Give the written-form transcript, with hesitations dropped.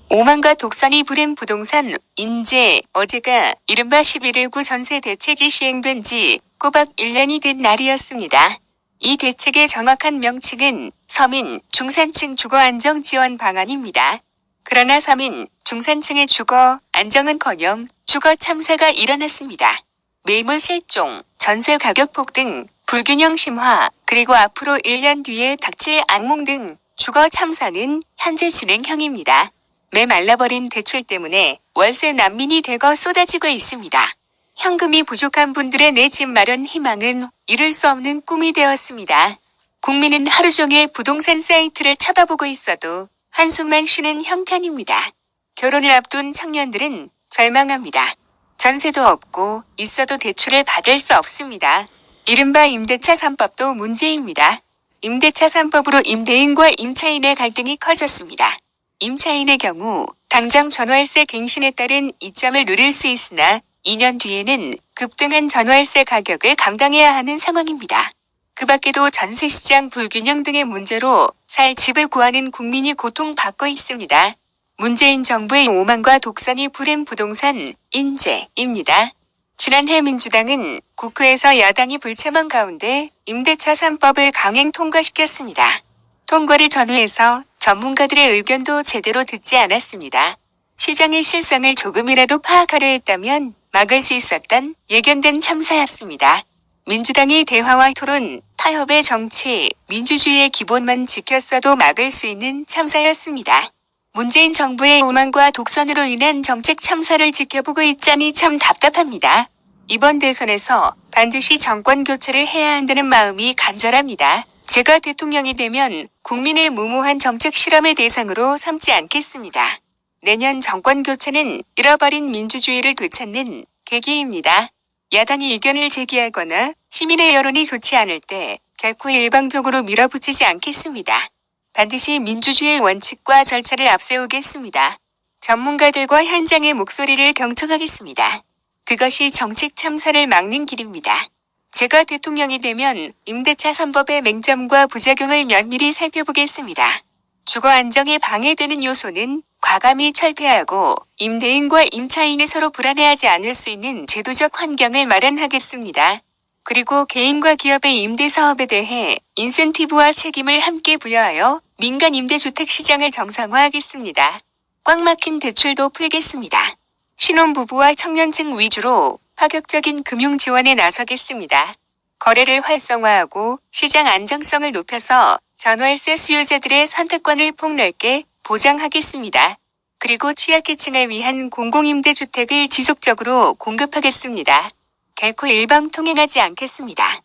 오만과 독선이 부른 부동산 인재 어제가 이른바 11.19 전세 대책이 시행된 지 꼬박 1년이 된 날이었습니다. 이 대책의 정확한 명칭은 서민, 중산층 주거 안정 지원 방안입니다. 그러나 서민, 중산층의 주거 안정은커녕 주거 참사가 일어났습니다. 매물 실종, 전세 가격 폭등, 불균형 심화, 그리고 앞으로 1년 뒤에 닥칠 악몽 등 주거 참사는 현재 진행형입니다. 메말라버린 대출 때문에 월세 난민이 대거 쏟아지고 있습니다. 현금이 부족한 분들의 내 집 마련 희망은 이룰 수 없는 꿈이 되었습니다. 국민은 하루 종일 부동산 사이트를 쳐다보고 있어도 한숨만 쉬는 형편입니다. 결혼을 앞둔 청년들은 절망합니다. 전세도 없고 있어도 대출을 받을 수 없습니다. 이른바 임대차 3법도 문제입니다. 임대차 3법으로 임대인과 임차인의 갈등이 커졌습니다. 임차인의 경우 당장 전월세 갱신에 따른 이점을 누릴 수 있으나 2년 뒤에는 급등한 전월세 가격을 감당해야 하는 상황입니다. 그 밖에도 전세시장 불균형 등의 문제로 살 집을 구하는 국민이 고통받고 있습니다. 문재인 정부의 오만과 독선이 부른 부동산 인재입니다. 지난해 민주당은 국회에서 야당이 불참한 가운데 임대차 3법을 강행 통과시켰습니다. 통과를 전후해서 전문가들의 의견도 제대로 듣지 않았습니다. 시장의 실상을 조금이라도 파악하려 했다면 막을 수 있었던 예견된 참사였습니다. 민주당이 대화와 토론, 타협의 정치, 민주주의의 기본만 지켰어도 막을 수 있는 참사였습니다. 문재인 정부의 오만과 독선으로 인한 정책 참사를 지켜보고 있자니 참 답답합니다. 이번 대선에서 반드시 정권 교체를 해야 한다는 마음이 간절합니다. 제가 대통령이 되면 국민을 무모한 정책 실험의 대상으로 삼지 않겠습니다. 내년 정권 교체는 잃어버린 민주주의를 되찾는 계기입니다. 야당이 의견을 제기하거나 시민의 여론이 좋지 않을 때 결코 일방적으로 밀어붙이지 않겠습니다. 반드시 민주주의의 원칙과 절차를 앞세우겠습니다. 전문가들과 현장의 목소리를 경청하겠습니다. 그것이 정책 참사를 막는 길입니다. 제가 대통령이 되면 임대차 3법의 맹점과 부작용을 면밀히 살펴보겠습니다. 주거 안정에 방해되는 요소는 과감히 철폐하고 임대인과 임차인이 서로 불안해하지 않을 수 있는 제도적 환경을 마련하겠습니다. 그리고 개인과 기업의 임대 사업에 대해 인센티브와 책임을 함께 부여하여 민간 임대주택 시장을 정상화하겠습니다. 꽉 막힌 대출도 풀겠습니다. 신혼부부와 청년층 위주로 파격적인 금융 지원에 나서겠습니다. 거래를 활성화하고 시장 안정성을 높여서 전월세 수요자들의 선택권을 폭넓게 보장하겠습니다. 그리고 취약계층을 위한 공공임대주택을 지속적으로 공급하겠습니다. 결코 일방통행하지 않겠습니다.